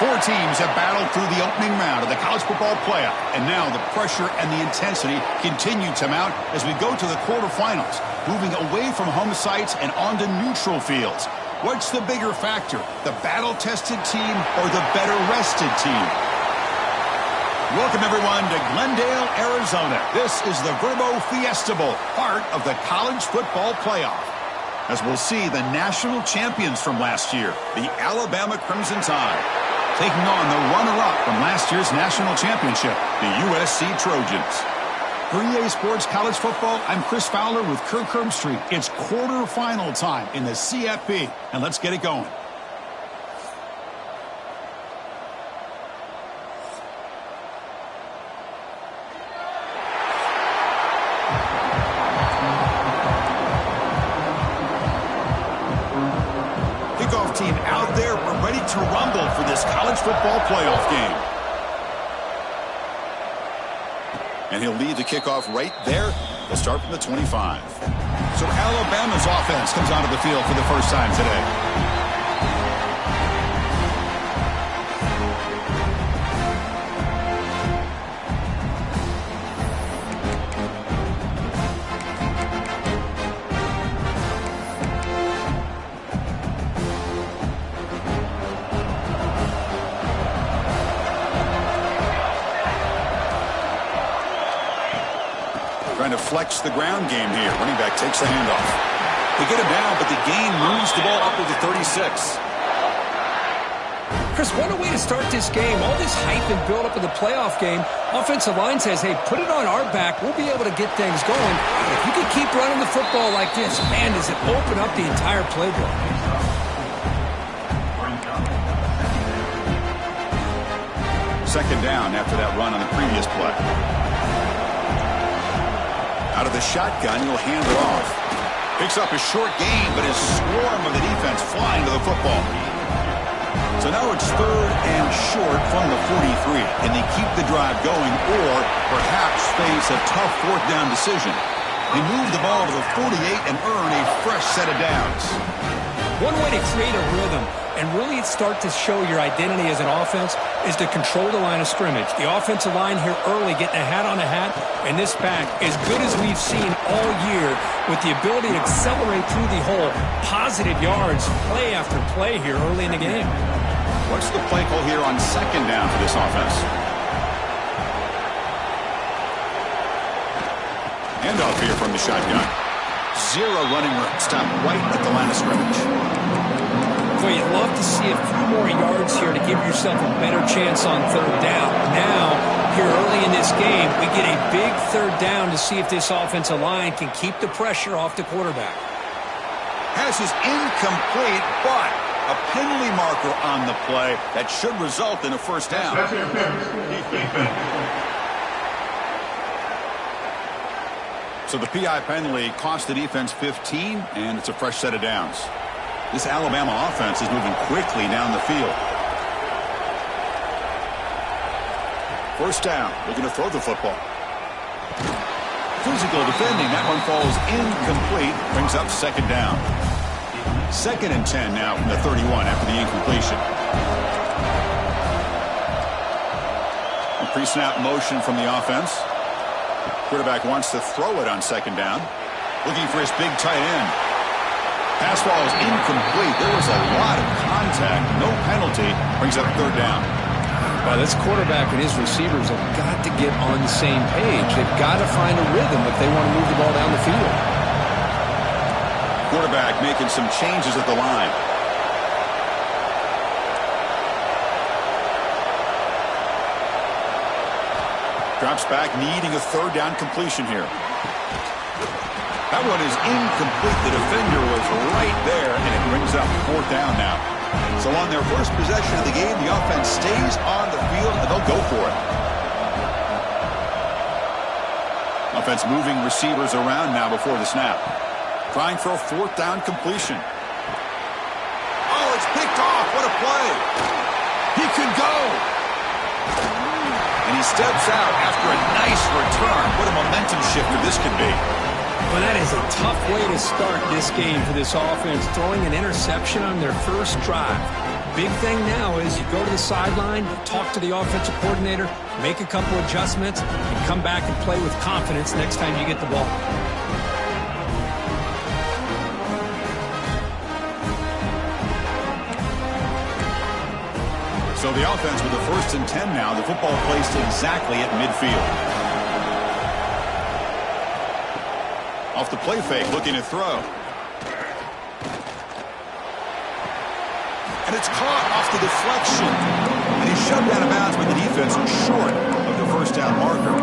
Four teams have battled through the opening round of the college football playoff, and now the pressure and the intensity continue to mount as we go to the quarterfinals, moving away from home sites and onto neutral fields. What's the bigger factor, the battle-tested team or the better-rested team? Welcome, everyone, to Glendale, Arizona. This is the Verbo Fiesta Bowl, part of the college football playoff. As we'll see the national champions from last year, the Alabama Crimson Tide, taking on the runner-up from last year's national championship, the USC Trojans. For EA Sports College Football, I'm Chris Fowler with Kirk Herbstreit. It's quarterfinal time in the CFP, and let's get it going. Team out there, we're ready to rumble for this college football playoff game. And he'll lead the kickoff right there. They'll start from the 25. So Alabama's offense comes onto the field for the first time today. Trying to flex the ground game here. Running back takes the handoff. They get him down, but the gain moves the ball up to the 36. Chris, what a way to start this game. All this hype and build up of the playoff game. Offensive line says, hey, put it on our back. We'll be able to get things going. If you can keep running the football like this, man, does it open up the entire playbook. Second down after that run on the previous play. Out of the shotgun, he'll hand it off. Picks up a short gain, but his swarm of the defense flying to the football. So now it's third and short from the 43. Can they keep the drive going or perhaps face a tough fourth down decision? They move the ball to the 48 and earn a fresh set of downs. One way to create a rhythm and really start to show your identity as an offense is to control the line of scrimmage. The offensive line here early getting a hat on a hat, and this back, as good as we've seen all year, with the ability to accelerate through the hole, positive yards, play after play here early in the game. What's the play call here on second down for this offense? Handoff here from the shotgun. Zero running room. Stop right at the line of scrimmage. Well, you'd love to see a few more yards here to give yourself a better chance on third down. Now, here early in this game, we get a big third down to see if this offensive line can keep the pressure off the quarterback. Pass is incomplete, but a penalty marker on the play that should result in a first down. So the PI penalty cost the defense 15, and it's a fresh set of downs. This Alabama offense is moving quickly down the field. First down, looking to throw the football. Physical defending, that one falls incomplete, brings up second down. Second and 10 now from the 31 after the incompletion. A pre-snap motion from the offense. Quarterback wants to throw it on second down. Looking for his big tight end. Pass ball is incomplete. There was a lot of contact. No penalty. Brings up third down. Well, this quarterback and his receivers have got to get on the same page. They've got to find a rhythm if they want to move the ball down the field. Quarterback making some changes at the line. Drops back, needing a third down completion here. That one is incomplete. The defender was right there, and it brings up fourth down now. So on their first possession of the game, the offense stays defense moving receivers around now before the snap. Trying for a fourth down completion. Oh, it's picked off. What a play. He could go. And he steps out after a nice return. What a momentum shifter this could be. Well, that is a tough way to start this game for this offense, throwing an interception on their first drive. Big thing now is you go to the sideline, talk to the offensive coordinator, make a couple adjustments, and come back and play with confidence next time you get the ball. So the offense with the 1st and 10 now. The football placed exactly at midfield. Off the play fake, looking to throw. And it's caught off the deflection. And he's shoved out of bounds with the defense short of the first down marker.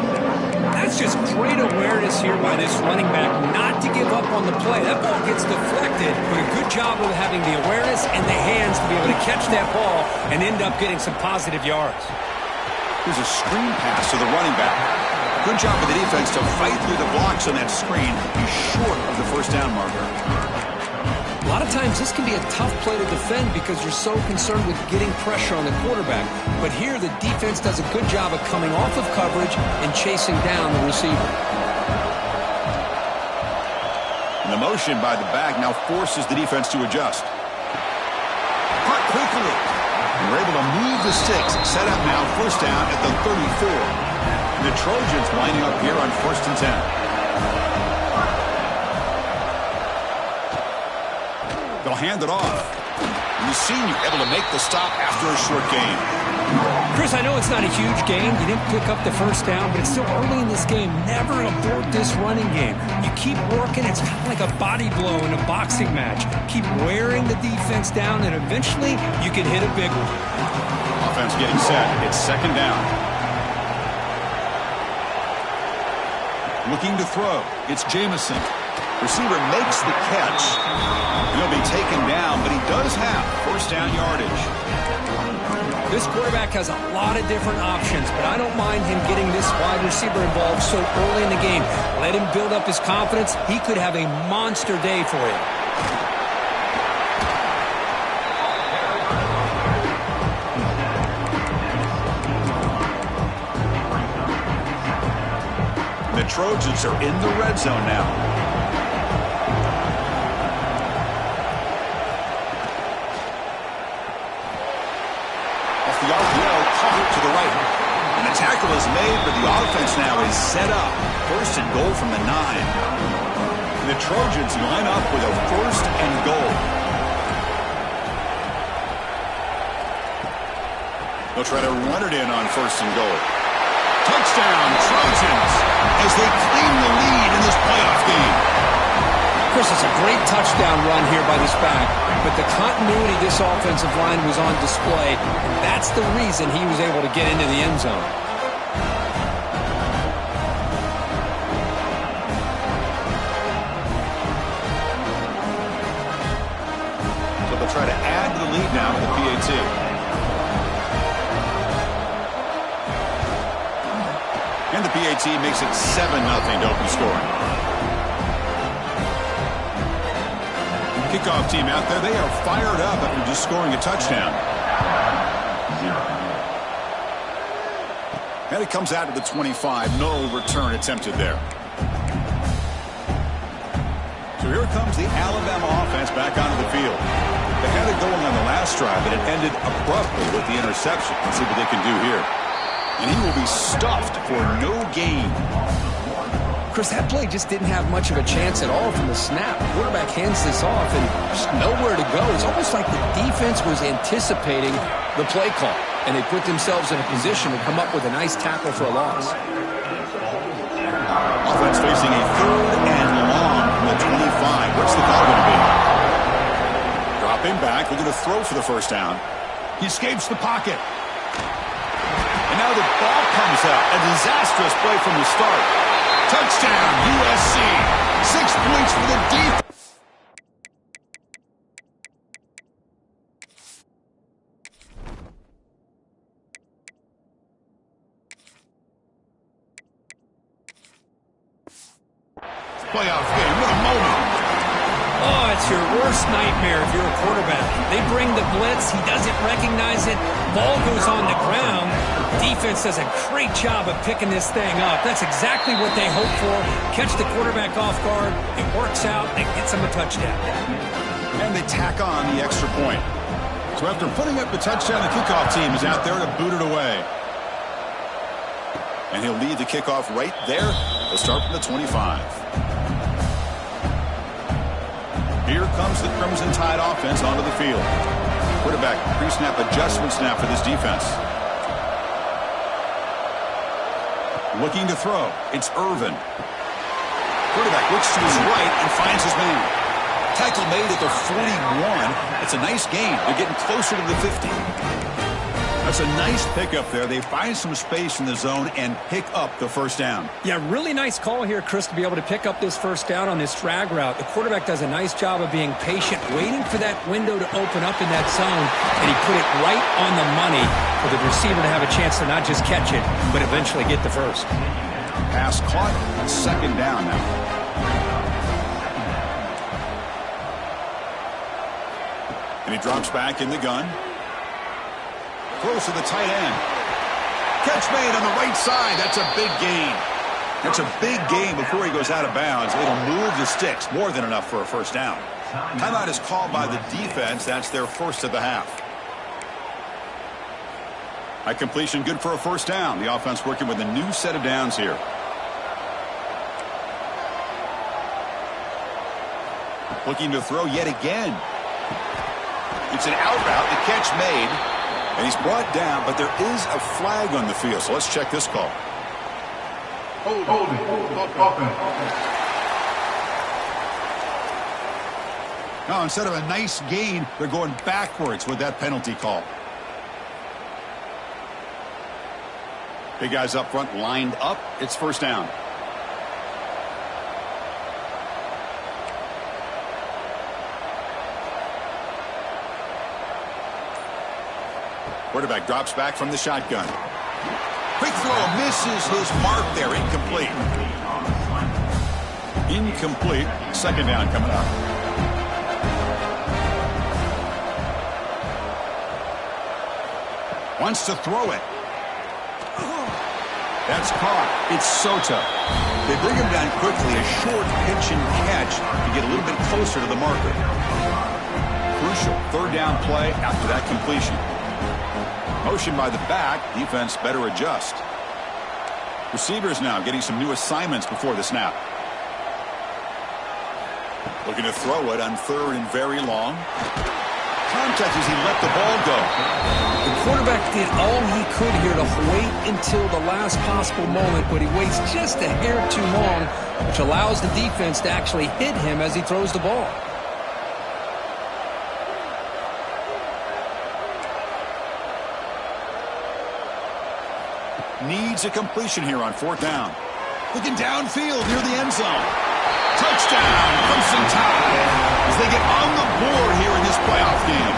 That's just great awareness here by this running back not to give up on the play. That ball gets deflected, but a good job of having the awareness and the hands to be able to catch that ball and end up getting some positive yards. Here's a screen pass to the running back. Good job of the defense to fight through the blocks on that screen. He's short of the first down marker. A lot of times this can be a tough play to defend because you're so concerned with getting pressure on the quarterback. But here the defense does a good job of coming off of coverage and chasing down the receiver. And the motion by the back now forces the defense to adjust. Cut quickly. And we're able to move the sticks. Set up now, first down at the 34. And the Trojans lining up here on 1st and 10. They'll hand it off. And the senior able to make the stop after a short gain. Chris, I know it's not a huge gain. You didn't pick up the first down, but it's still early in this game. Never abort this running game. You keep working. It's kind of like a body blow in a boxing match. Keep wearing the defense down, and eventually you can hit a big one. Offense getting set. It's 2nd down. Looking to throw. It's Jamison. Receiver makes the catch. He'll be taken down, but he does have first down yardage. This quarterback has a lot of different options, but I don't mind him getting this wide receiver involved so early in the game. Let him build up his confidence. He could have a monster day for you. The Trojans are in the red zone now. Off the RPO, caught to the right. And the tackle is made, but the offense now is set up. 1st and goal from the 9. And the Trojans line up with a 1st and goal. They'll try to run it in on 1st and goal. Touchdown, Trojans, as they claim the lead in this playoff game. Chris, it's a great touchdown run here by this back, but the continuity of this offensive line was on display, and that's the reason he was able to get into the end zone. So they'll try to add to the lead now with the PAT. And the PAT makes it 7-0 to open scoring. Kickoff team out there, they are fired up after just scoring a touchdown. And it comes out to the 25. No return attempted there. So here comes the Alabama offense back onto the field. They had it going on the last drive, but it ended abruptly with the interception. Let's see what they can do here. And he will be stuffed for no gain. Chris, that play just didn't have much of a chance at all from the snap. The quarterback hands this off and just nowhere to go. It's almost like the defense was anticipating the play call, and they put themselves in a position to come up with a nice tackle for a loss. Offense facing a 3rd and long from the 25. What's the call going to be? Dropping back, looking to throw for the first down. He escapes the pocket. And now the ball comes out. A disastrous play from the start. Touchdown, USC. 6 points for the defense. playoff game. What a moment. Oh, it's your worst nightmare if you're a quarterback. They bring the blitz. He doesn't recognize it. Ball goes on the ground. Defense does a great job of picking this thing up. That's exactly what they hope for. Catch the quarterback off guard. It works out. It gets them a touchdown. And they tack on the extra point. So after putting up the touchdown, the kickoff team is out there to boot it away. And he'll lead the kickoff right there. They'll start from the 25. Here comes the Crimson Tide offense onto the field. Quarterback pre-snap adjustments now for this defense. Looking to throw. It's Irvin. Quarterback looks to his right and finds his man. Tackle made at the 41. It's a nice gain. They're getting closer to the 50. That's a nice pickup there. They find some space in the zone and pick up the first down. Yeah, really nice call here, Chris, to be able to pick up this first down on this drag route. The quarterback does a nice job of being patient, waiting for that window to open up in that zone, and he put it right on the money for the receiver to have a chance to not just catch it, but eventually get the first. Pass caught. Second down now. And he drops back in the gun. Close to the tight end. Catch made on the right side. That's a big gain. That's a big gain before he goes out of bounds. It'll move the sticks. More than enough for a first down. Timeout is called by the defense. That's their first of the half. A completion good for a first down. The offense working with a new set of downs here. Looking to throw yet again. It's an out route. The catch made. And he's brought down, but there is a flag on the field. So let's check this call. Now, instead of a nice gain, they're going backwards with that penalty call. Big guys up front lined up. It's first down. Quarterback drops back from the shotgun. Quick throw, misses his mark there. Incomplete. Incomplete. Second down coming up. Wants to throw it. That's caught. It's Soto. They bring him down quickly. A short pitch and catch to get a little bit closer to the marker. Crucial third down play after that completion. Motion by the back. Defense better adjust. Receivers now getting some new assignments before the snap. Looking to throw it on third and very long. Contact as he let the ball go. The quarterback did all he could here to wait until the last possible moment, but he waits just a hair too long, which allows the defense to actually hit him as he throws the ball. Needs a completion here on fourth down. Looking downfield near the end zone. Touchdown, Crimson Tide, as they get on the board here in this playoff game.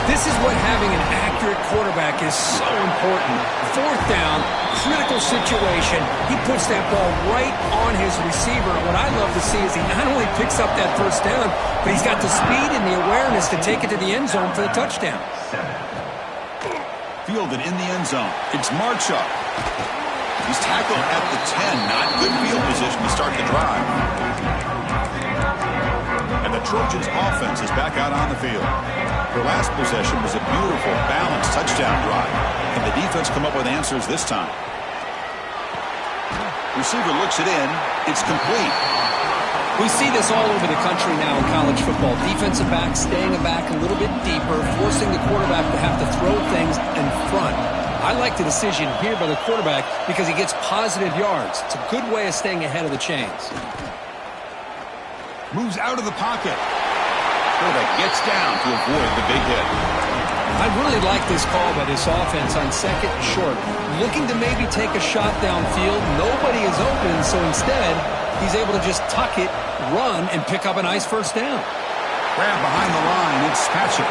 This is what having an accurate quarterback is so important. Fourth down, critical situation. He puts that ball right on his receiver. What I love to see is he not only picks up that first down, but he's got the speed and the awareness to take it to the end zone for the touchdown. Fielded in the end zone. It's Marchuk. He's tackled at the 10. Not good field position to start the drive. And the Trojans offense is back out on the field. Their last possession was a beautiful, balanced touchdown drive. And the defense come up with answers this time. Receiver looks it in. It's complete. We see this all over the country now in college football. Defensive backs staying back a little bit deeper, forcing the quarterback to have to throw things in front. I like the decision here by the quarterback because he gets positive yards. It's a good way of staying ahead of the chains. Moves out of the pocket. Quarterback gets down to avoid the big hit. I really like this call by this offense on second and short. Looking to maybe take a shot downfield. Nobody is open, so instead, he's able to just tuck it, run, and pick up a nice first down. Grab behind the line. It's Patchett.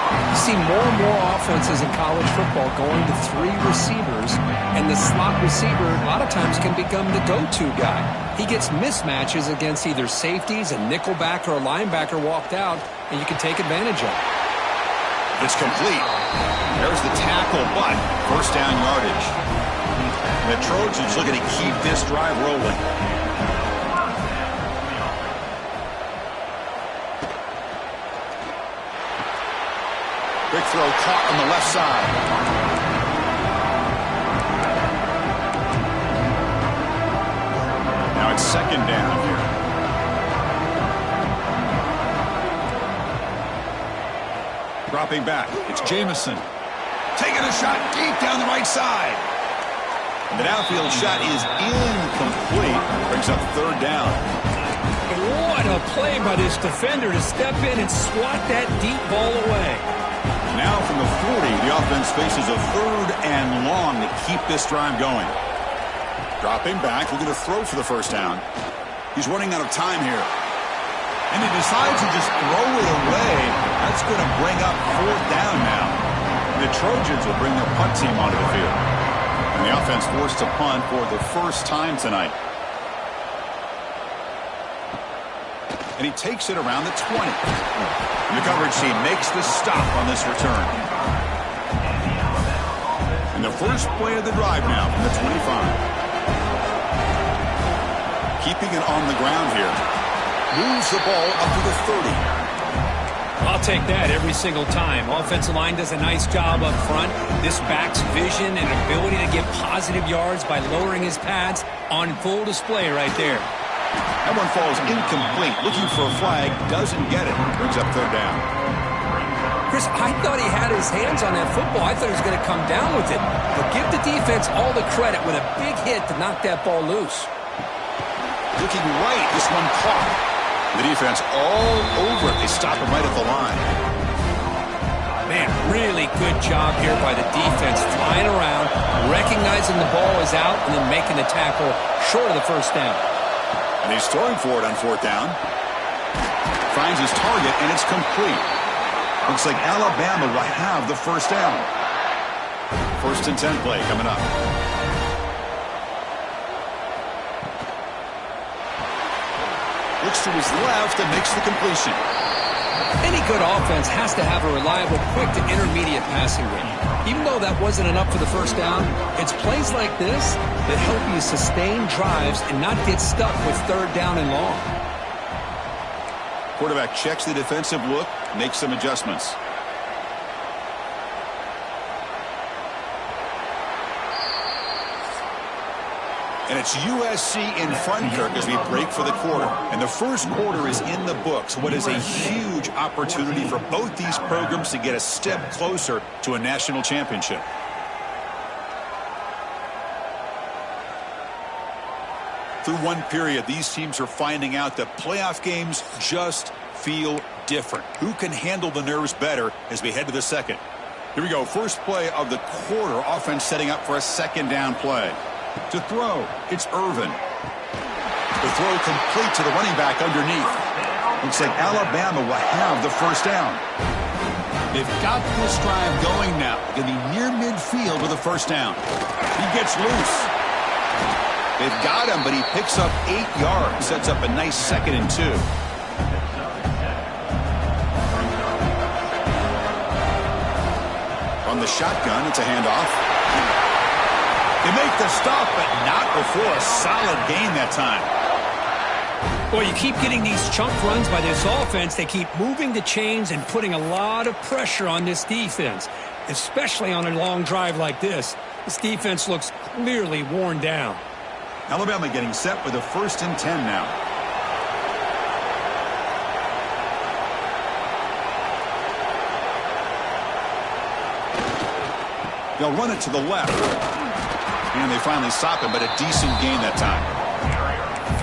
You see more and more offenses in college football going to 3 receivers, and the slot receiver a lot of times can become the go-to guy. He gets mismatches against either safeties, a nickelbacker, or a linebacker walked out, and you can take advantage of it. It's complete. There's the tackle, but first down yardage. The Trojans looking to keep this drive rolling. Big throw caught on the left side. Now it's second down here. Dropping back, it's Jamison. Taking a shot deep down the right side. And the downfield shot is incomplete. Brings up third down. What a play by this defender to step in and swat that deep ball away. Now from the 40, the offense faces a third and long to keep this drive going. Dropping back, looking to throw for the first down. He's running out of time here. And he decides to just throw it away. That's going to bring up fourth down now. The Trojans will bring their punt team onto the field. And the offense forced to punt for the first time tonight. And he takes it around the 20. And the coverage team makes the stop on this return. And the first play of the drive now from the 25. Keeping it on the ground here. Moves the ball up to the 30. I'll take that every single time. Offensive line does a nice job up front. This back's vision and ability to get positive yards by lowering his pads on full display right there. That one falls incomplete. Looking for a flag. Doesn't get it. Brings up third down. Chris, I thought he had his hands on that football. I thought he was going to come down with it. But give the defense all the credit with a big hit to knock that ball loose. Looking right. This one caught. The defense all over it. They stop him right at the line. Man, really good job here by the defense, flying around, recognizing the ball is out, and then making the tackle short of the first down. And he's throwing for it on fourth down. Finds his target, and it's complete. Looks like Alabama will have the first down. First and 10 play coming up. Looks to his left and makes the completion. Any good offense has to have a reliable, quick to intermediate passing game. Even though that wasn't enough for the first down, it's plays like this that help you sustain drives and not get stuck with third down and long. Quarterback checks the defensive look, makes some adjustments. And it's USC in front, Kirk, as we break for the quarter. And the first quarter is in the books. What is a huge opportunity for both these programs to get a step closer to a national championship. Through one period, these teams are finding out that playoff games just feel different. Who can handle the nerves better as we head to the second? Here we go. First play of the quarter. Offense setting up for a second down play. To throw, it's Irvin. The throw complete to the running back underneath. Looks like Alabama will have the first down. They've got this drive going now. Going to be near midfield with a first down. He gets loose. They've got him, but he picks up 8 yards. Sets up a nice 2nd and 2. On the shotgun, it's a handoff. They make the stop, but not before a solid gain that time. Well, you keep getting these chunk runs by this offense. They keep moving the chains and putting a lot of pressure on this defense, especially on a long drive like this. This defense looks clearly worn down. Alabama getting set with a 1st and 10 now. They'll run it to the left. And they finally stop him, but a decent gain that time.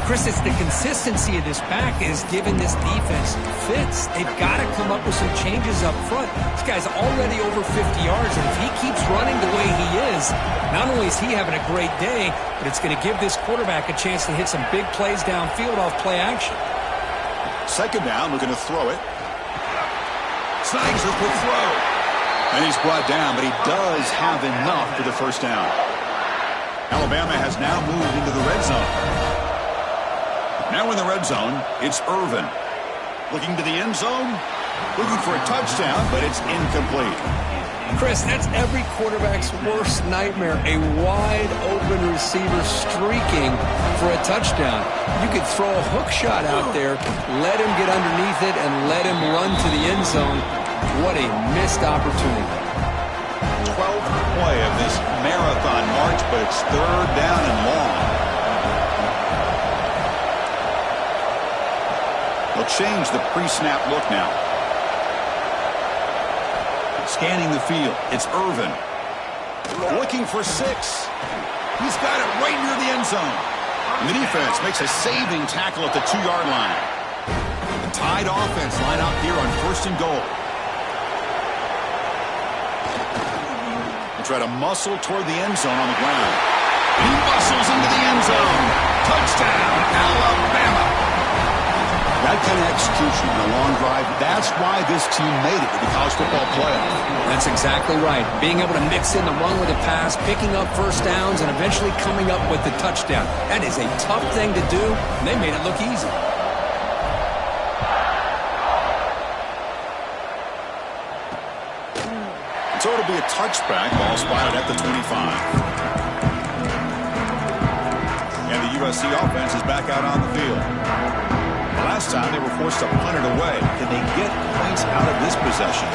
Chris, it's the consistency of this back is giving this defense fits. They've got to come up with some changes up front. This guy's already over 50 yards, and if he keeps running the way he is, not only is he having a great day, but it's going to give this quarterback a chance to hit some big plays downfield off play action. Second down, we're going to throw it. Snags her quick throw. And he's brought down, but he does have enough for the first down. Alabama has now moved into the red zone. Now in the red zone, it's Irvin. Looking to the end zone. Looking for a touchdown, but it's incomplete. Chris, that's every quarterback's worst nightmare. A wide-open receiver streaking for a touchdown. You could throw a hook shot out there, let him get underneath it, and let him run to the end zone. What a missed opportunity. 12th play of this marathon march, but it's third down and long. They'll change the pre-snap look now. Scanning the field, it's Irvin. Looking for 6. He's got it right near the end zone. And the defense makes a saving tackle at the 2-yard line. The tied offense line up here on 1st and goal. We'll try to muscle toward the end zone on the ground. He muscles into the end zone. Touchdown, Alabama. That kind of execution on a long drive, that's why this team made it to the college football playoff. That's exactly right. Being able to mix in the run with a pass, picking up first downs, and eventually coming up with the touchdown. That is a tough thing to do, and they made it look easy. So it'll be a touchback, ball spotted at the 25. And the USC offense is back out on the field. Last time they were forced to punt it away. Can they get points out of this possession?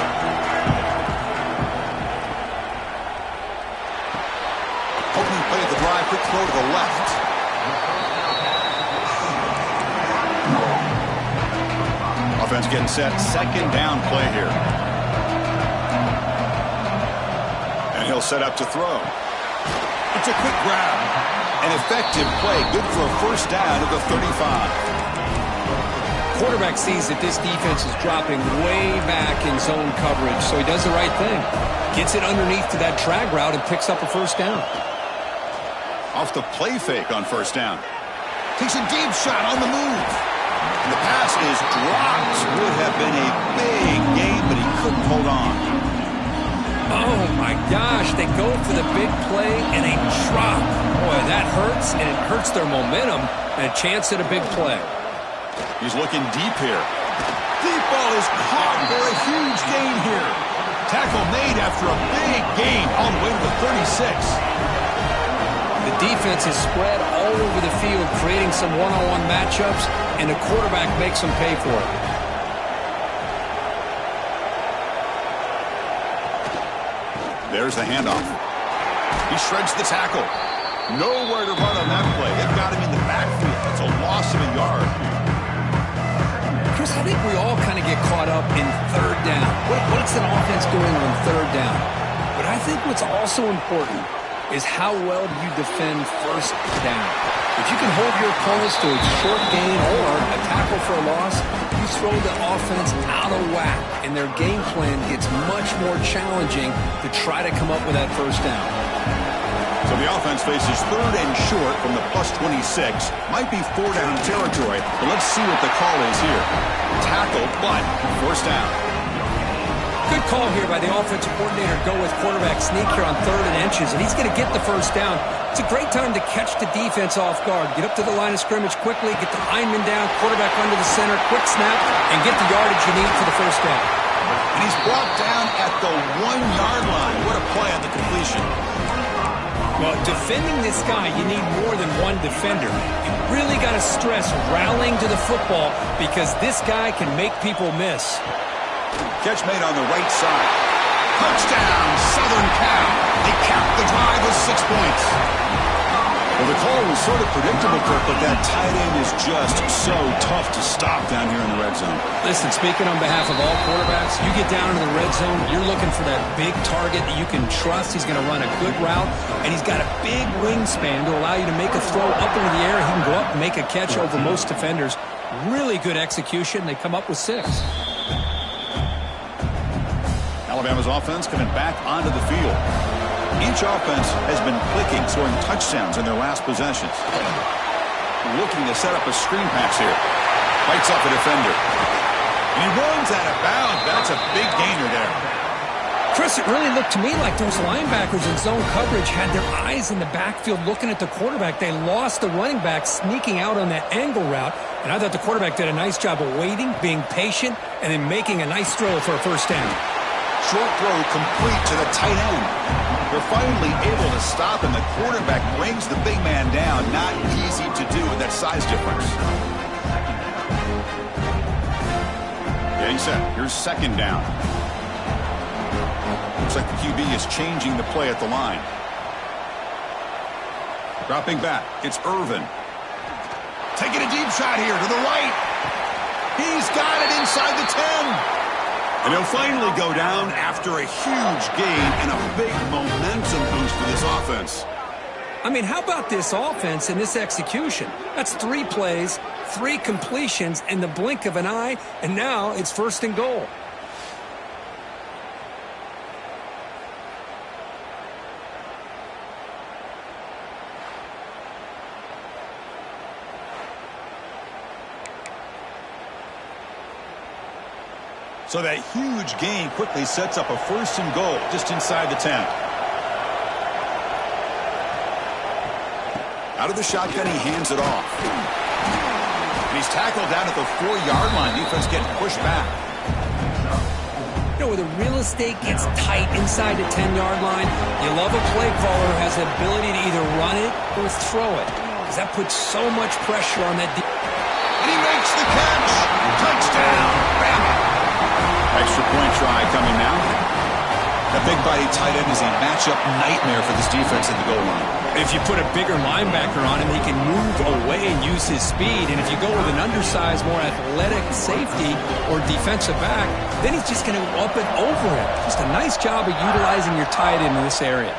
Opening play of the drive, quick throw to the left. Offense getting set, second down play here. And he'll set up to throw. It's a quick grab. An effective play, good for a first down at the 35. Quarterback sees that this defense is dropping way back in zone coverage, so he does the right thing. Gets it underneath to that drag route and picks up a first down. Off the play fake on first down. Takes a deep shot on the move. And the pass is dropped. Would have been a big gain, but he couldn't hold on. Oh, my gosh. They go for the big play and a drop. Boy, that hurts, and it hurts their momentum and a chance at a big play. He's looking deep here. Deep ball is caught for a huge gain here. Tackle made after a big gain all the way to the 36. The defense is spread all over the field, creating some one-on-one matchups, and the quarterback makes them pay for it. There's the handoff. He shreds the tackle. Nowhere to run on that play. They've got him in the backfield. It's a loss of a yard. Chris, I think we all kind of get caught up in third down. What's an offense doing on third down? But I think what's also important is how well do you defend first down. If you can hold your opponents to a short gain or a tackle for a loss, you throw the offense out of whack, and their game plan gets much more challenging to try to come up with that first down. So the offense faces third and short from the plus 26. Might be 4-down territory, but let's see what the call is here. Tackle, but first down. Good call here by the offensive coordinator to go with quarterback sneak here on 3rd and inches, and he's going to get the first down. It's a great time to catch the defense off guard. Get up to the line of scrimmage quickly, get the lineman down, quarterback under the center, quick snap, and get the yardage you need for the first down. And he's brought down at the 1-yard line. What a play on the completion. Well, defending this guy, you need more than one defender. You really got to stress rallying to the football because this guy can make people miss. Catch made on the right side. Touchdown, Southern Cal. They cap the drive with 6 points. Well, the call was sort of predictable, Kirk, but that tight end is just so tough to stop down here in the red zone. Listen, speaking on behalf of all quarterbacks, you get down into the red zone, you're looking for that big target that you can trust. He's going to run a good route, and he's got a big wingspan to allow you to make a throw up into the air. He can go up and make a catch over most defenders. Really good execution. They come up with 6. Alabama's offense coming back onto the field. Each offense has been clicking, scoring touchdowns in their last possessions. Looking to set up a screen pass here. Fights off a defender. And he runs out of bounds. That's a big gainer there. Chris, it really looked to me like those linebackers in zone coverage had their eyes in the backfield looking at the quarterback. They lost the running back sneaking out on that angle route, and I thought the quarterback did a nice job of waiting, being patient, and then making a nice throw for a first down. Short throw complete to the tight end. They're finally able to stop, and the quarterback brings the big man down. Not easy to do with that size difference. Getting set. Here's second down. Looks like the QB is changing the play at the line. Dropping back. It's Irvin. Taking a deep shot here to the right. He's got it inside the 10. And he'll finally go down after a huge gain and a big momentum boost for this offense. I mean, how about this offense and this execution? That's 3 plays, 3 completions in the blink of an eye, and now it's first and goal. So that huge gain quickly sets up a first and goal just inside the 10. Out of the shotgun, he hands it off. And he's tackled down at the 4-yard line. Defense getting pushed back. You know, where the real estate gets tight inside the 10-yard line, you love a play caller who has the ability to either run it or throw it, because that puts so much pressure on that. And he makes the catch. Touchdown. Bama. Extra point try coming now. That big body tight end is a matchup nightmare for this defense at the goal line. If you put a bigger linebacker on him, he can move away and use his speed. And if you go with an undersized, more athletic safety or defensive back, then he's just going to go up and over him. Just a nice job of utilizing your tight end in this area.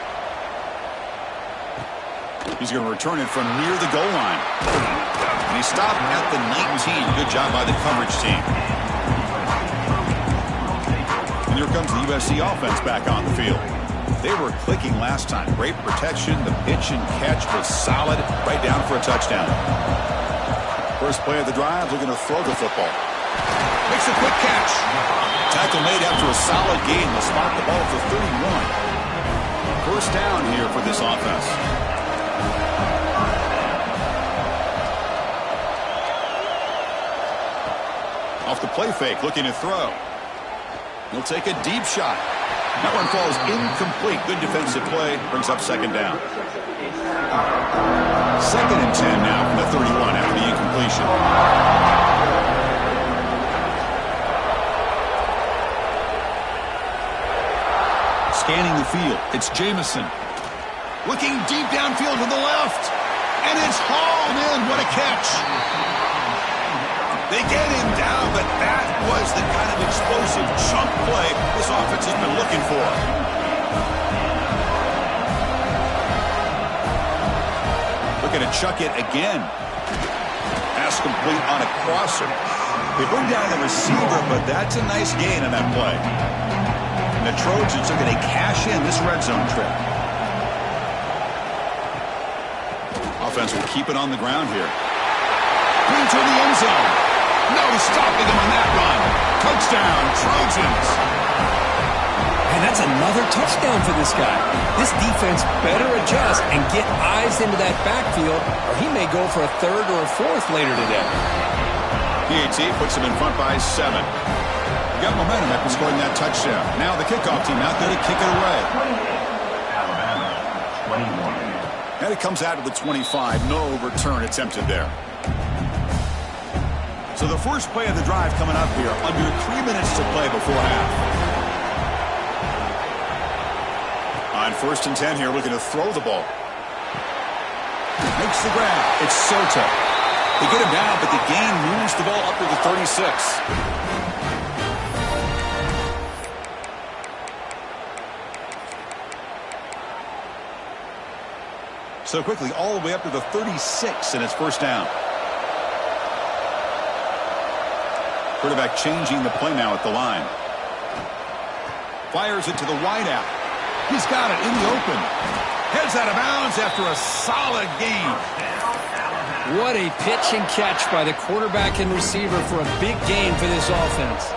He's going to return it from near the goal line. And he stopped at the 19. Good job by the coverage team. Here comes the USC offense back on the field. They were clicking last time. Great protection. The pitch and catch was solid. Right down for a touchdown. First play of the drive, looking to throw the football. Makes a quick catch. Tackle made after a solid gain. They'll spot the ball for 31. First down here for this offense. Off the play fake, looking to throw. He'll take a deep shot. That one falls incomplete. Good defensive play. Brings up second down. Second and 10 now from the 31 after the incompletion. Scanning the field. It's Jamison. Looking deep downfield to the left. And it's hauled in. What a catch. They get him down, but that was the kind of explosive chunk play this offense has been looking for. Looking to chuck it again. Pass complete on a crosser. They bring down the receiver, but that's a nice gain on that play. And the Trojans are going to cash in this red zone trip. Offense will keep it on the ground here. Into the end zone. No stopping him on that run. Touchdown, Trojans. And that's another touchdown for this guy. This defense better adjust and get eyes into that backfield, or he may go for a third or a fourth later today. PAT puts him in front by 7. Got momentum after scoring that touchdown. Now the kickoff team out there to kick it away. Alabama, 21. And it comes out of the 25. No return attempted there. So the first play of the drive coming up here, under 3 minutes to play before half. On first and 10 here, looking to throw the ball. Makes the grab. It's Soto. They get him down, but the gain moves the ball up to the 36. So quickly, all the way up to the 36, and it's first down. Quarterback changing the play now at the line. Fires it to the wideout. He's got it in the open. Heads out of bounds after a solid gain. What a pitch and catch by the quarterback and receiver for a big gain for this offense.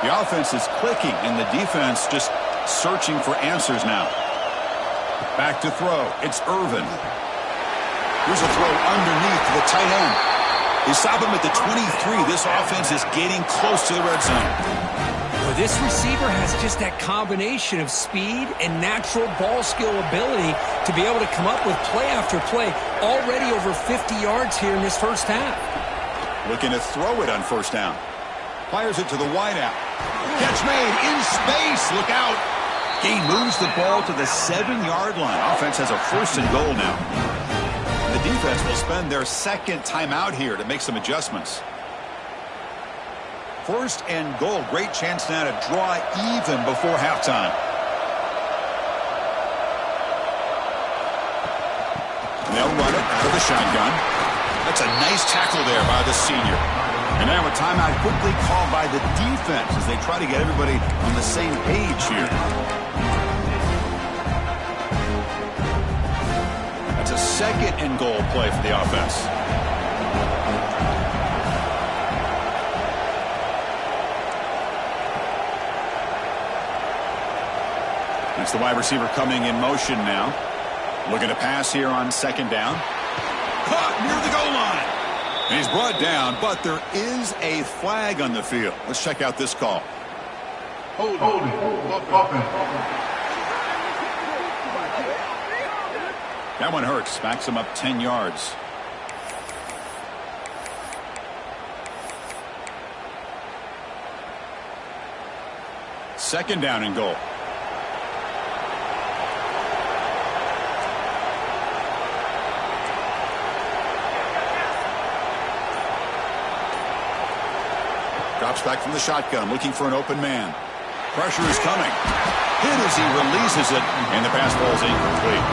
The offense is clicking, and the defense just searching for answers now. Back to throw. It's Irvin. Here's a throw underneath to the tight end. They stop him at the 23. This offense is getting close to the red zone. Well, this receiver has just that combination of speed and natural ball skill ability to be able to come up with play after play. Already over 50 yards here in this first half. Looking to throw it on first down. Fires it to the wideout. Catch made in space. Look out. Gain moves the ball to the 7-yard line. Offense has a first and goal now. The defense will spend their second timeout here to make some adjustments. First and goal. Great chance now to draw even before halftime. And they'll run it out of the shotgun. That's a nice tackle there by the senior. And now a timeout quickly called by the defense as they try to get everybody on the same page here. That's a second and goal play for the offense. It's the wide receiver coming in motion now. Looking to pass here on second down. Caught near the goal line. And he's brought down, but there is a flag on the field. Let's check out this call. Holding. That one hurts. Backs him up 10 yards. Second down and goal. Drops back from the shotgun, looking for an open man. Pressure is coming. Hit as he releases it, and the pass ball's incomplete.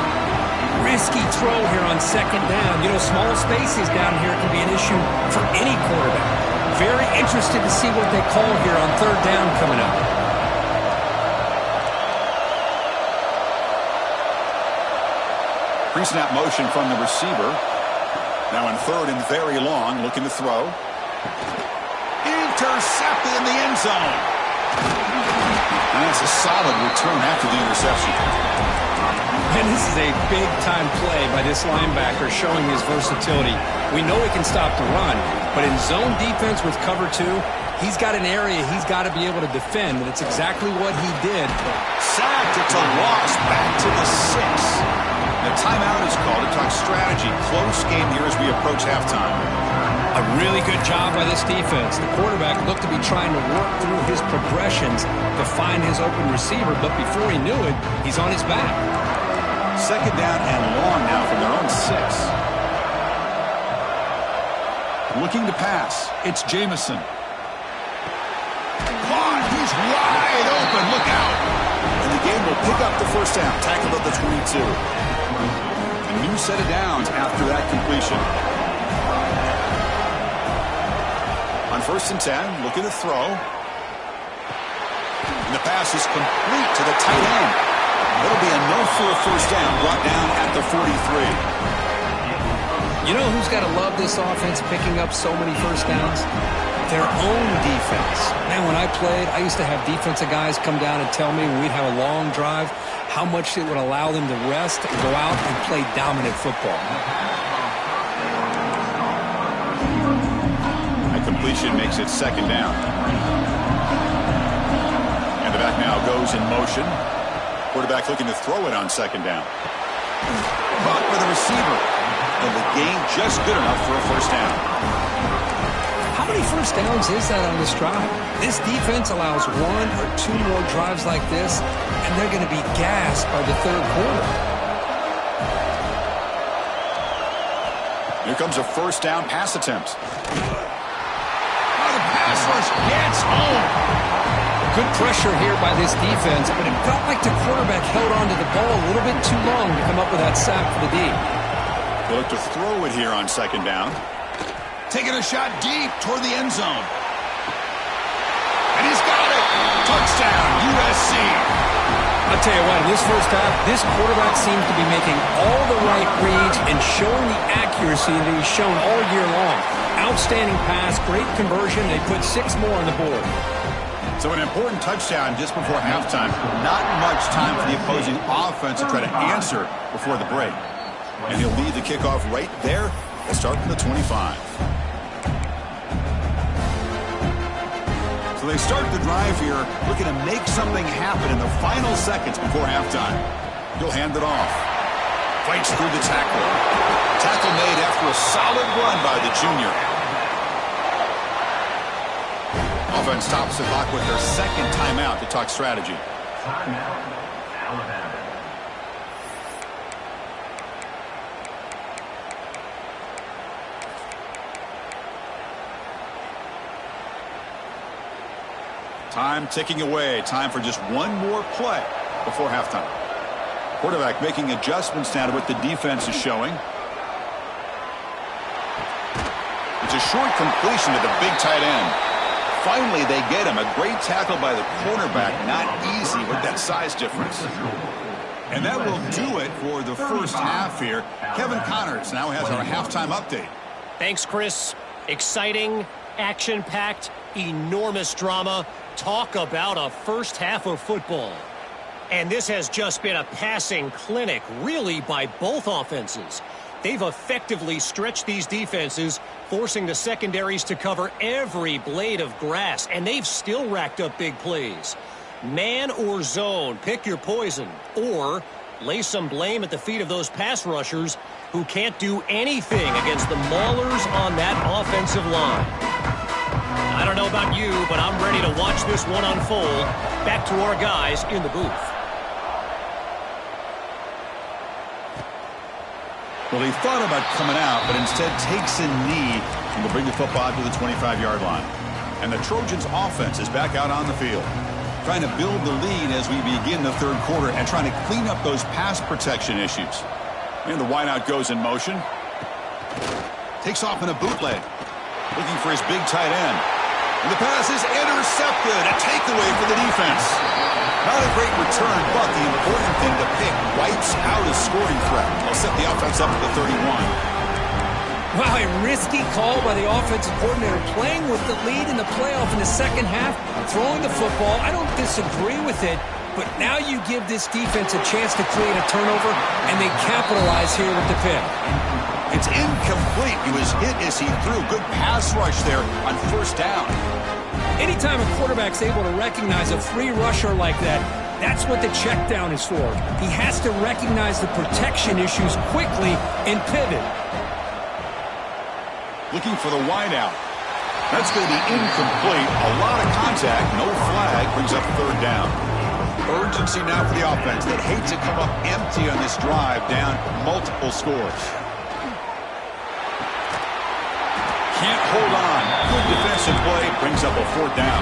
Risky throw here on second down. You know, small spaces down here can be an issue for any quarterback. Very interested to see what they call here on third down coming up. Pre-snap motion from the receiver. Now in third and very long, looking to throw. Intercepted in the end zone. And that's a solid return after the interception. And this is a big-time play by this linebacker showing his versatility. We know he can stop the run, but in zone defense with cover 2, he's got an area he's got to be able to defend, and it's exactly what he did. Sacked. It's a loss. Back to the 6. The timeout is called to talk strategy. Close game here as we approach halftime. A really good job by this defense. The quarterback looked to be trying to work through his progressions to find his open receiver, but before he knew it, he's on his back. Second down and long now from their own 6. Looking to pass. It's Jamison. Caught. He's wide open. Look out. And the game will pick up the first down. Tackled at the 22. A new set of downs after that completion. On first and 10, looking to throw. And the pass is complete to the tight end. It'll be enough for a first down, brought down at the 43. You know who's got to love this offense picking up so many first downs? Their own defense. Man, when I played, I used to have defensive guys come down and tell me when we'd have a long drive how much it would allow them to rest and go out and play dominant football. That completion makes it second down. And the back now goes in motion. Quarterback looking to throw it on second down. Caught by the receiver. And the gain just good enough for a first down. How many first downs is that on this drive? This defense allows 1 or 2 more drives like this, and they're going to be gassed by the third quarter. Here comes a first down pass attempt. Oh, the pass rush gets home. Good pressure here by this defense, but it felt like the quarterback held on to the ball a little bit too long to come up with that sack for the D. They look to throw it here on second down. Taking a shot deep toward the end zone. And he's got it. Touchdown, USC. I'll tell you what, in this first half, this quarterback seems to be making all the right reads and showing the accuracy that he's shown all year long. Outstanding pass, great conversion. They put 6 more on the board. So an important touchdown just before halftime. Not much time for the opposing offense to try to answer before the break. And he'll lead the kickoff right there. Let's start from the 25. So they start the drive here, looking to make something happen in the final seconds before halftime. He'll hand it off. Fights through the tackle. Tackle made after a solid run by the junior. Offense stops the clock with their second timeout to talk strategy. Timeout, Alabama. Time ticking away. Time for just one more play before halftime. Quarterback making adjustments now to what the defense is showing. It's a short completion to the big tight end. Finally, they get him. A great tackle by the cornerback. Not easy with that size difference. And that will do it for the first half here. Kevin Connors now has our halftime update. Thanks, Chris. Exciting, action-packed, enormous drama. Talk about a first half of football. And this has just been a passing clinic, really, by both offenses. They've effectively stretched these defenses, forcing the secondaries to cover every blade of grass, and they've still racked up big plays. Man or zone, pick your poison, or lay some blame at the feet of those pass rushers who can't do anything against the maulers on that offensive line. I don't know about you, but I'm ready to watch this one unfold. Back to our guys in the booth. Well, he thought about coming out, but instead takes a knee and will bring the football to the 25-yard line. And the Trojans' offense is back out on the field, trying to build the lead as we begin the third quarter and trying to clean up those pass protection issues. And the wideout goes in motion. Takes off in a bootleg, looking for his big tight end. And the pass is intercepted. A takeaway for the defense. Not a great return, but the important thing, the pick wipes out a scoring threat. They'll set the offense up to the 31. Wow, a risky call by the offensive coordinator, playing with the lead in the playoff in the second half, throwing the football. I don't disagree with it, but now you give this defense a chance to create a turnover, and they capitalize here with the pick. It's incomplete. He was hit as he threw. Good pass rush there on first down. Anytime a quarterback's able to recognize a free rusher like that, that's what the check down is for. He has to recognize the protection issues quickly and pivot. Looking for the wideout. That's going to be incomplete. A lot of contact. No flag. Brings up third down. Urgency now for the offense. They'd hate to come up empty on this drive, down multiple scores. Can't hold on. Good defensive play. Brings up a fourth down.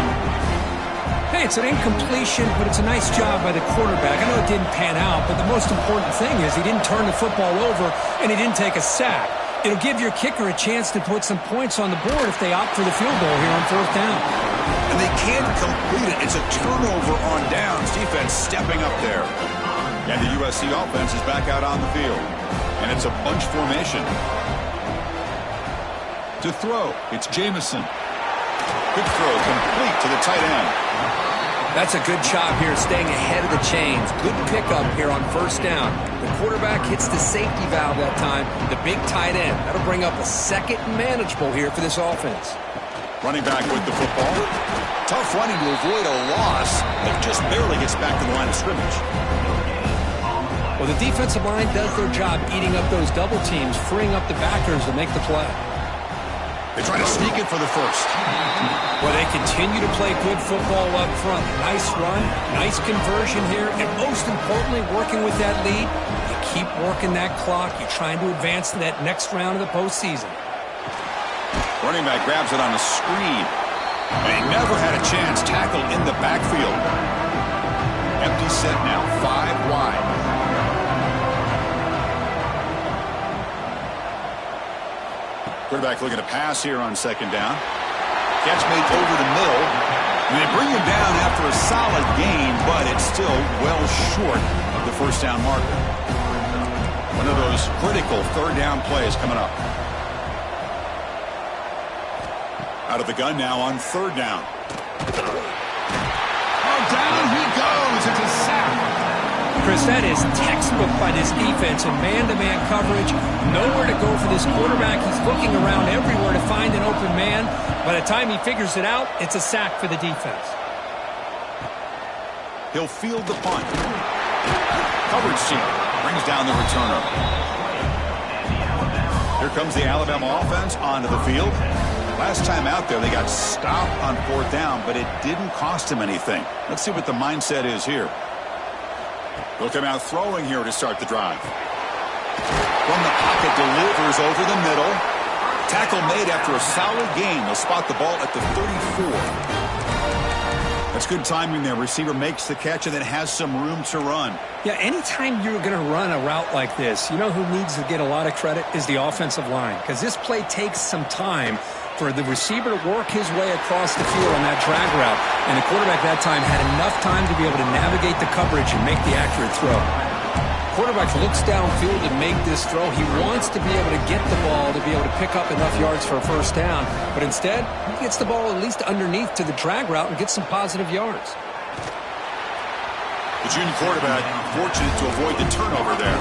Hey, it's an incompletion, but it's a nice job by the quarterback. I know it didn't pan out, but the most important thing is he didn't turn the football over and he didn't take a sack. It'll give your kicker a chance to put some points on the board if they opt for the field goal here on fourth down. And they can't complete it. It's a turnover on downs. Defense stepping up there. And the USC offense is back out on the field. And it's a bunch formation. To throw, it's Jamison. Good throw, complete to the tight end. That's a good job here, staying ahead of the chains. Good pickup here on first down. The quarterback hits the safety valve that time, the big tight end. That'll bring up a second and manageable here for this offense. Running back with the football. Tough running to avoid a loss, but just barely gets back to the line of scrimmage. Well, the defensive line does their job eating up those double teams, freeing up the backers to make the play. They try to sneak it for the first. Well, they continue to play good football up front. Nice run, nice conversion here, and most importantly, working with that lead, you keep working that clock. You're trying to advance to that next round of the postseason. Running back grabs it on a screen. And he never had a chance. Tackle in the backfield. Empty set now, 5 wide. Quarterback looking to pass here on second down. Catch made over the middle. They bring him down after a solid gain, but it's still well short of the first down marker. One of those critical third down plays coming up. Out of the gun now on third down. Oh, down he goes. It's a sack. Chris, that is textbook by this defense in man-to-man coverage. Nowhere to go for this quarterback. He's looking around everywhere to find an open man. By the time he figures it out, it's a sack for the defense. He'll field the punt. Coverage team brings down the returner. Here comes the Alabama offense onto the field. Last time out there, they got stopped on fourth down, but it didn't cost him anything. Let's see what the mindset is here. He'll come out throwing here to start the drive. From the pocket, delivers over the middle. Tackle made after a solid gain. They'll spot the ball at the 34. That's good timing there. Receiver makes the catch and then has some room to run. Yeah, anytime you're going to run a route like this, you know who needs to get a lot of credit is the offensive line, because this play takes some time for the receiver to work his way across the field on that drag route. And the quarterback that time had enough time to be able to navigate the coverage and make the accurate throw. Quarterback looks downfield to make this throw. He wants to be able to get the ball to be able to pick up enough yards for a first down. But instead, he gets the ball at least underneath to the drag route and gets some positive yards. The junior quarterback fortunate to avoid the turnover there.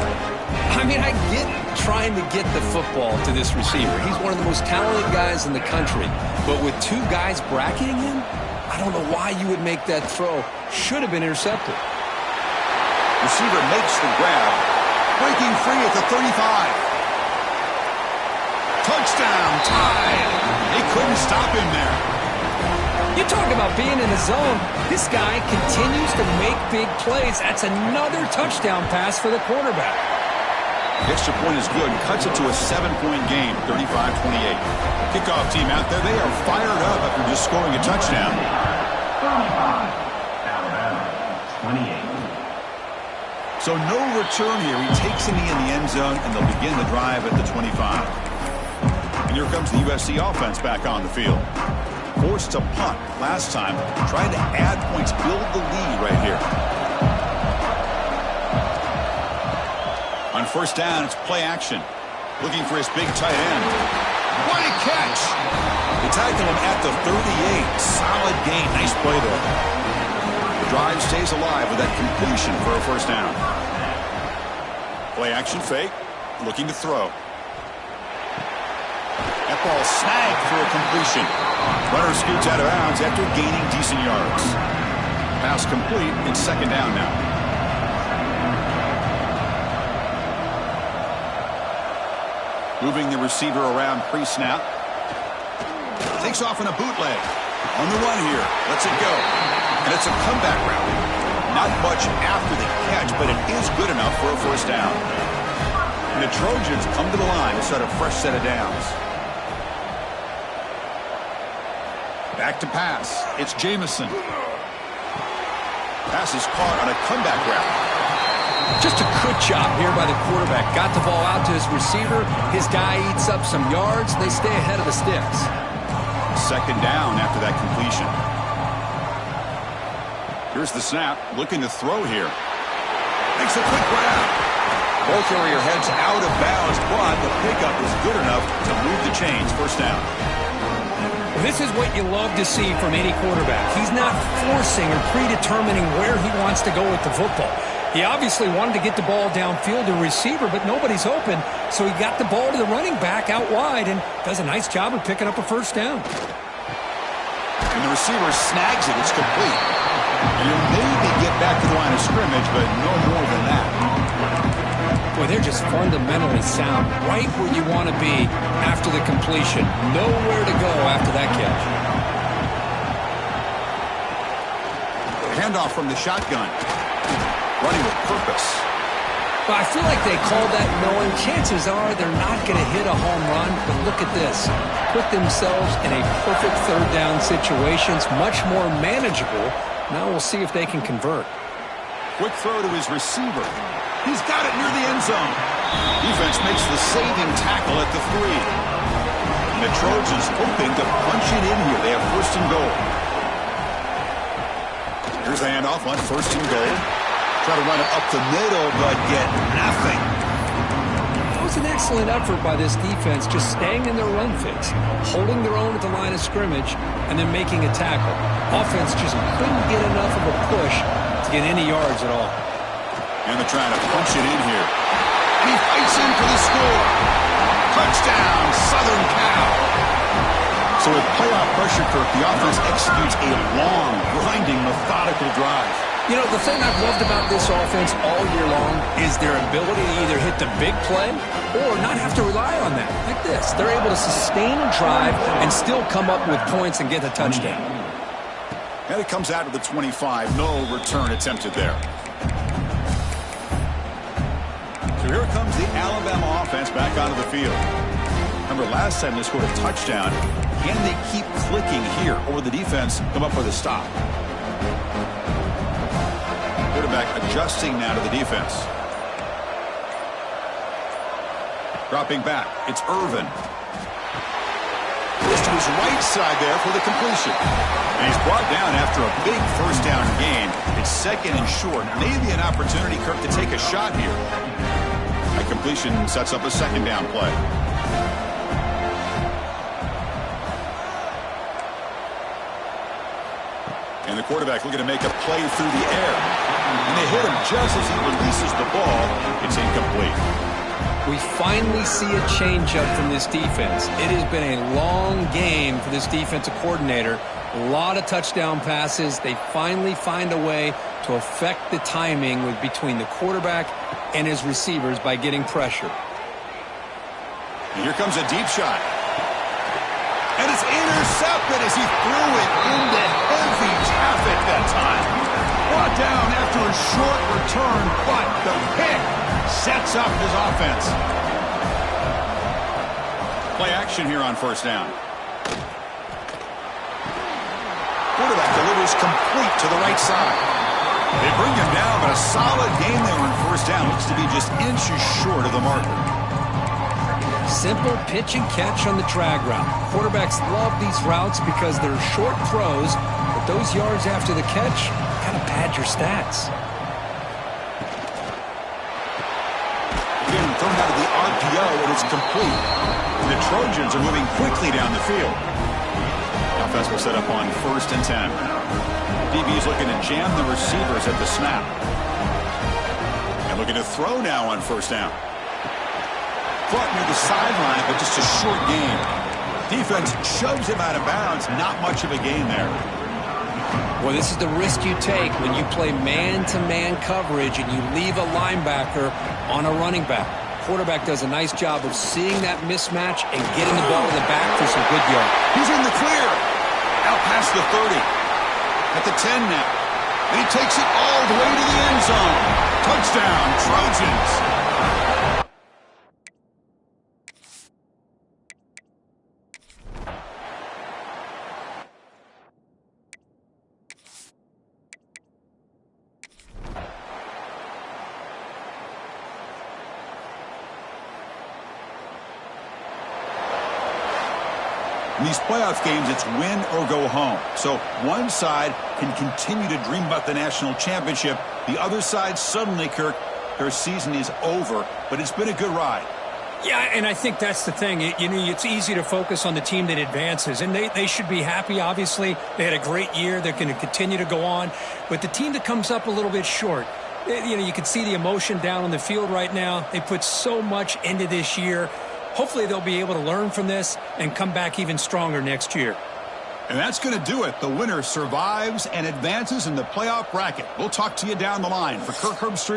I mean, I get trying to get the football to this receiver. He's one of the most talented guys in the country. But with two guys bracketing him, I don't know why you would make that throw. Should have been intercepted. Receiver makes the grab. Breaking free at the 35. Touchdown, tied. They couldn't stop him there. You talk about being in the zone. This guy continues to make big plays. That's another touchdown pass for the quarterback. The extra point is good. Cuts it to a 7-point game, 35-28. Kickoff team out there. They are fired up after just scoring a touchdown. 35. Alabama, 28. So no return here. He takes a knee in the end zone, and they'll begin the drive at the 25. And here comes the USC offense back on the field. Forced to punt last time. Trying to add points, build the lead right here. On first down, it's play action. Looking for his big tight end. What a catch! They tackle him at the 38. Solid gain. Nice play there. The drive stays alive with that completion for a first down. Play action fake. Looking to throw. That ball snagged for a completion. Runner scoots out of bounds after gaining decent yards. Pass complete. It's second down now. Moving the receiver around pre-snap. Takes off in a bootleg. On the run here. Lets it go. And it's a comeback route. Not much after the catch, but it is good enough for a first down. And the Trojans come to the line to start a fresh set of downs. Back to pass. It's Jamison. Pass is caught on a comeback route. Just a good job here by the quarterback. Got the ball out to his receiver. His guy eats up some yards. They stay ahead of the sticks. Second down after that completion. Here's the snap. Looking to throw here. Makes a quick grab. Ball carrier heads out of bounds, but the pickup is good enough to move the chains. First down. This is what you love to see from any quarterback. He's not forcing or predetermining where he wants to go with the football. He obviously wanted to get the ball downfield to a receiver, but nobody's open, so he got the ball to the running back out wide and does a nice job of picking up a first down. And the receiver snags it. It's complete. And he'll maybe get back to the line of scrimmage, but no more than that. Boy, they're just fundamentally sound, right where you want to be after the completion. Nowhere to go after that catch. Handoff from the shotgun. Running with purpose. But I feel like they call that knowing chances are they're not going to hit a home run. But look at this. Put themselves in a perfect third down situation. It's much more manageable. Now we'll see if they can convert. Quick throw to his receiver. He's got it near the end zone. Defense makes the saving tackle at the 3. And the Trojans hoping to punch it in here. They have first and goal. Here's the handoff on 1st and goal. Try to run it up the middle, but get nothing. That was an excellent effort by this defense, just staying in their run fits, holding their own at the line of scrimmage, and then making a tackle. Offense just couldn't get enough of a push to get any yards at all. And they're trying to punch it in here. And he fights in for the score. Touchdown, Southern Cal. So with playoff pressure, Kirk, the offense executes a long, grinding, methodical drive. You know, the thing I've loved about this offense all year long is their ability to either hit the big play or not have to rely on that. Like this. They're able to sustain a drive and still come up with points and get the touchdown. And it comes out to the 25. No return attempted there. So here comes the Alabama offense back onto the field. Remember, last time they scored a touchdown. Can they keep clicking here, or will the defense come up with a stop? Quarterback adjusting now to the defense. Dropping back. It's Irvin. This to his right side there for the completion. And he's brought down after a big 1st down gain. It's 2nd and short. Maybe an opportunity, Kirk, to take a shot here. That completion sets up a 2nd down play. And the quarterback looking to make a play through the air. And they hit him just as he releases the ball. It's incomplete. We finally see a changeup from this defense. It has been a long game for this defensive coordinator. A lot of touchdown passes. They finally find a way to affect the timing between the quarterback and his receivers by getting pressure. And here comes a deep shot. And it's intercepted as he threw it into heavy traffic that time. Brought down after a short return, but the pick sets up his offense. Play action here on 1st down. Quarterback delivers complete to the right side. They bring him down, but a solid game there on 1st down. Looks to be just inches short of the marker. Simple pitch and catch on the drag route. Quarterbacks love these routes because they're short throws, but those yards after the catch kind of pad your stats. Again, thrown out of the RPO, and it's complete. And the Trojans are moving quickly down the field. Offense will set up on 1st and 10. DB is looking to jam the receivers at the snap. And looking to throw now on 1st down. Caught near the sideline, but just a short game. Defense shoves him out of bounds. Not much of a gain there. Well, this is the risk you take when you play man-to-man coverage and you leave a linebacker on a running back. Quarterback does a nice job of seeing that mismatch and getting the ball in the back for some good yards. He's in the clear. Out past the 30. At the 10 now. And he takes it all the way to the end zone. Touchdown, Trojans. In these playoff games, it's win or go home. So one side can continue to dream about the national championship. The other side, suddenly, Kirk, their season is over. But it's been a good ride. Yeah, and I think that's the thing. It's easy to focus on the team that advances, and they should be happy, obviously. They had a great year. They're going to continue to go on. But the team that comes up a little bit short, you can see the emotion down on the field right now. They put so much into this year. Hopefully they'll be able to learn from this and come back even stronger next year. And that's going to do it. The winner survives and advances in the playoff bracket. We'll talk to you down the line. For Kirk Herbstreit.